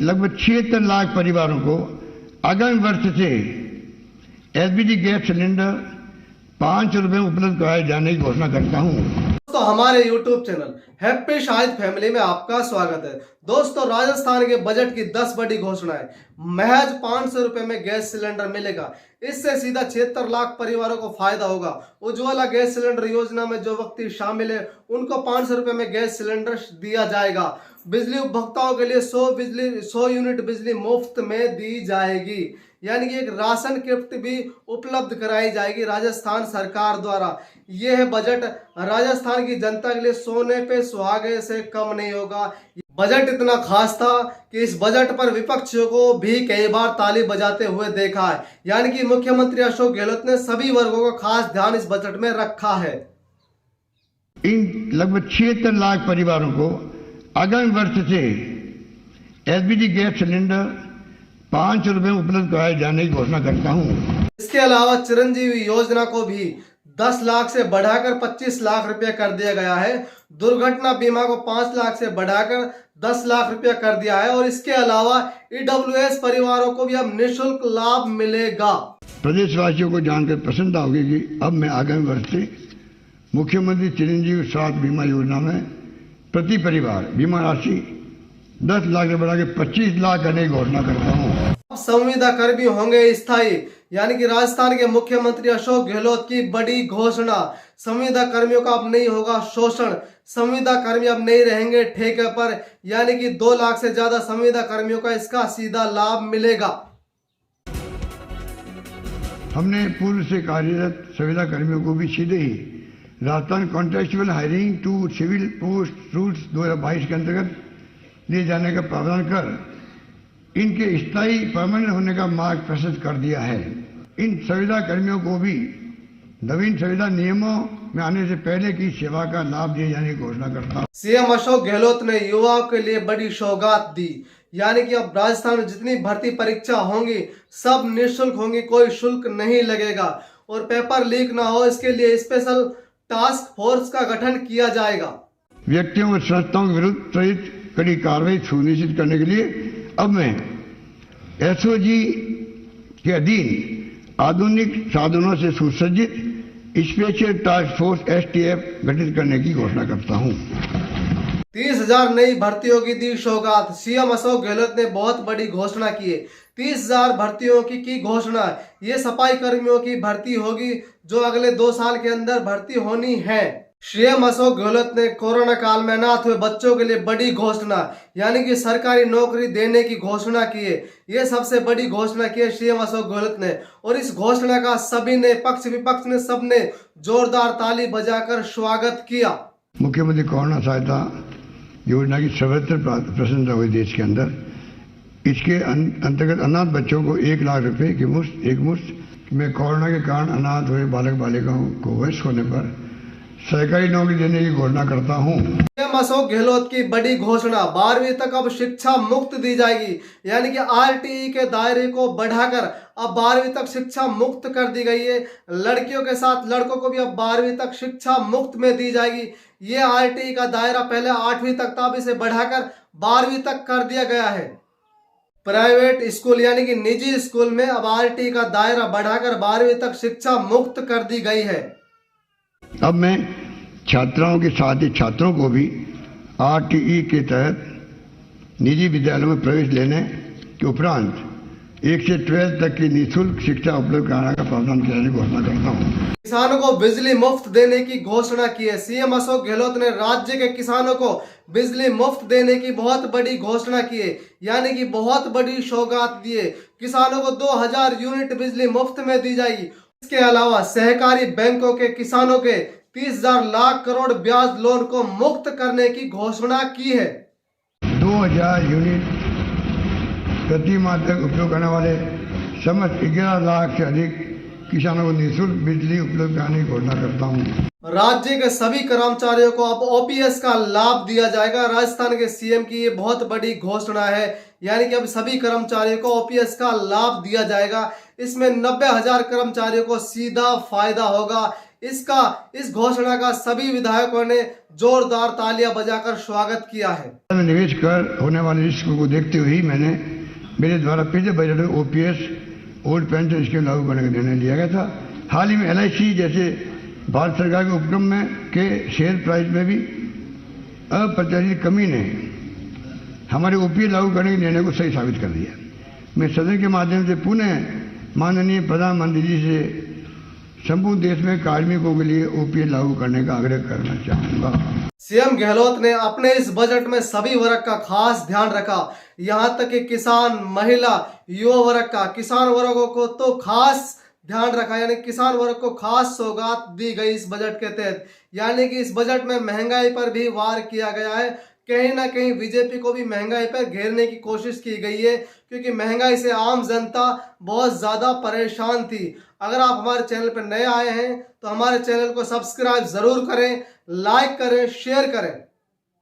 लगभग 76 लाख परिवारों को आगामी वर्ष से एलपीजी गैस सिलेंडर 500 रुपये में उपलब्ध कराए जाने की घोषणा करता हूँ। दोस्तों, हमारे YouTube channel happy Shahid family में आपका स्वागत है। दोस्तों, राजस्थान के बजट की 10 बड़ी घोषणाएं। महज 500 रुपए में गैस सिलेंडर मिलेगा। इससे सीधा 76 लाख परिवारों को फायदा होगा। उज्ज्वला गैस सिलेंडर योजना में जो व्यक्ति शामिल है उनको 500 रुपए में गैस सिलेंडर दिया जाएगा। बिजली उपभोक्ताओं के लिए 100 यूनिट बिजली मुफ्त में दी जाएगी, यानी कि एक राशन किट भी उपलब्ध कराई जाएगी राजस्थान सरकार द्वारा। यह बजट राजस्थान की जनता के लिए सोने पे सुहागे से कम नहीं होगा। बजट इतना खास था कि इस बजट पर विपक्षियों को भी कई बार ताली बजाते हुए देखा है, यानी कि मुख्यमंत्री अशोक गहलोत ने सभी वर्गों का खास ध्यान इस बजट में रखा है। इन लगभग 76 लाख परिवारों को आगामी वर्ष से एलपीजी गैस सिलेंडर 500 रुपये में उपलब्ध कराए जाने की घोषणा करता हूँ। इसके अलावा चिरंजीवी योजना को भी 10 लाख से बढ़ाकर 25 लाख रुपया कर दिया गया है। दुर्घटना बीमा को 5 लाख से बढ़ाकर 10 लाख रुपया कर दिया है और इसके अलावा ईडब्ल्यूएस परिवारों को भी अब निःशुल्क लाभ मिलेगा। प्रदेशवासियों को जानकर प्रसन्नता होगी कि अब मैं आगामी वर्ष से मुख्यमंत्री चिरंजीवी स्वास्थ्य बीमा योजना में प्रति परिवार बीमा राशि 10 लाख से बढ़ाकर 25 लाख करने की घोषणा करता हूँ। संविदा कर्मी होंगे स्थायी, यानी कि राजस्थान के मुख्यमंत्री अशोक गहलोत की बड़ी घोषणा। संविदा कर्मियों का अब नहीं होगा शोषण। संविदा कर्मी अब नहीं रहेंगे ठेके पर, यानी कि 2 लाख से ज्यादा संविदा कर्मियों का इसका सीधा लाभ मिलेगा। हमने पूर्व से कार्यरत संविदा कर्मियों को भी सीधे ही Rajasthan contractual hiring to civil post rules 2022 के अंतर्गत लिए जाने का प्रावधान कर इनके स्थायी परमानेंट होने का मार्ग प्रशस्त कर दिया है। इन संविदा कर्मियों को भी नवीन संविदा नियमों में आने से पहले की सेवा का लाभ दिए जाने की घोषणा करता हूँ। सीएम अशोक गहलोत ने युवाओं के लिए बड़ी सौगात दी, यानी कि अब राजस्थान में जितनी भर्ती परीक्षा होंगी सब निःशुल्क होंगी, कोई शुल्क नहीं लगेगा और पेपर लीक ना हो इसके लिए स्पेशल टास्क फोर्स का गठन किया जाएगा। व्यक्तियों और संस्थाओं के विरुद्ध त्वरित कड़ी कार्रवाई सुनिश्चित करने के लिए अब मैं एसओजी के अधीन आधुनिक साधनों से सुसज्जित स्पेशल टास्क फोर्स एसटीएफ गठित करने की घोषणा करता हूं। 30,000 नई भर्तियों की दी सौगात। सीएम अशोक गहलोत ने बहुत बड़ी घोषणा की है। 30,000 भर्तियों की घोषणा। ये सफाई कर्मियों की भर्ती होगी जो अगले 2 साल के अंदर भर्ती होनी है। सीएम अशोक गहलोत ने कोरोना काल में अनाथ हुए बच्चों के लिए बड़ी घोषणा, यानी कि सरकारी नौकरी देने की घोषणा की है। ये सबसे बड़ी घोषणा की है सीएम अशोक गहलोत ने और इस घोषणा का सभी ने, पक्ष विपक्ष ने, सबने जोरदार ताली बजाकर स्वागत किया। मुख्यमंत्री कोरोना सहायता योजना की सर्वत्र प्रशंसा हुई देश के अंदर। इसके अंतर्गत अनाथ बच्चों को 1 लाख रुपए की मुफ्त में कोरोना के कारण अनाथ हुए बालक बालिकाओं को वयस्क होने पर सरकारी नौकरी देने की घोषणा करता हूँ। सीएम अशोक गहलोत की बड़ी घोषणा। 12वीं तक अब शिक्षा मुफ्त दी जाएगी, यानी कि आरटीई के दायरे को बढ़ाकर अब 12वीं तक शिक्षा मुफ्त कर दी गई है। लड़कियों के साथ लड़कों को भी अब 12वीं तक शिक्षा मुफ्त में दी जाएगी। ये आरटीई का दायरा पहले 8वीं तक था, अब इसे बढ़ाकर 12वीं तक कर दिया गया है। प्राइवेट स्कूल यानी कि निजी स्कूल में अब आरटीई का दायरा बढ़ाकर 12वीं तक शिक्षा मुफ्त कर दी गई है। अब मैं छात्राओं के साथ ही छात्रों को भी आरटीई के तहत निजी विद्यालयों में प्रवेश लेने के उपरांत 1 से 12 तक की निःशुल्क शिक्षा उपलब्ध कराने का प्रावधान करने की घोषणा करता हूँ। किसानों को बिजली मुफ्त देने की घोषणा की है। सीएम अशोक गहलोत ने राज्य के किसानों को बिजली मुफ्त देने की बहुत बड़ी घोषणा की है, यानी कि बहुत बड़ी सौगात दी है। किसानों को 2000 यूनिट बिजली मुफ्त में दी जाएगी। इसके अलावा सहकारी बैंकों के किसानों के 30,000 लाख करोड़ ब्याज लोन को मुक्त करने की घोषणा की है। 2000 यूनिट प्रति माह तक उपयोग करने वाले समस्त 11 लाख से अधिक किसानों को निःशुल्क बिजली उपलब्ध कराने की घोषणा करता हूँ। राज्य के सभी कर्मचारियों को अब ओपीएस का लाभ दिया जाएगा। राजस्थान के सीएम की ये बहुत बड़ी घोषणा है, यानी कि अब सभी कर्मचारियों को ओपीएस का लाभ दिया जाएगा। इसमें 90,000 कर्मचारियों को सीधा फायदा होगा। इस घोषणा का सभी विधायकों ने जोरदार तालियां बजाकर स्वागत किया है। में निवेश कर होने वाले रिस्क को देखते हुए ही मैंने मेरे द्वारा पिछले बजट में ओपीएस ओल्ड पेंशन स्कीम लागू करने का निर्णय लिया गया था। हाल ही में एलआईसी जैसे भारत सरकार के उपक्रम में के शेयर प्राइस में भी अप्रत्याशित कमी ने हमारे ओपीएस लागू करने के निर्णय को सही साबित कर दिया। मैं सदन के माध्यम से पुनः माननीय प्रधानमंत्री जी से संपूर्ण देश में कार्मिकों के लिए ओपीएस लागू करने का आग्रह करना चाहूंगा। सीएम गहलोत ने अपने इस बजट में सभी वर्ग का खास ध्यान रखा, यहां तक कि किसान, महिला, युवा वर्ग का। किसान वर्गों को तो खास ध्यान रखा, यानी किसान वर्ग को खास सौगात दी गई इस बजट के तहत। यानी कि इस बजट में महंगाई पर भी वार किया गया है। कहीं ना कहीं बीजेपी को भी महंगाई पर घेरने की कोशिश की गई है, क्योंकि महंगाई से आम जनता बहुत ज्यादा परेशान थी। अगर आप हमारे चैनल पर नए आए हैं तो हमारे चैनल को सब्सक्राइब जरूर करें, लाइक करें, शेयर करें।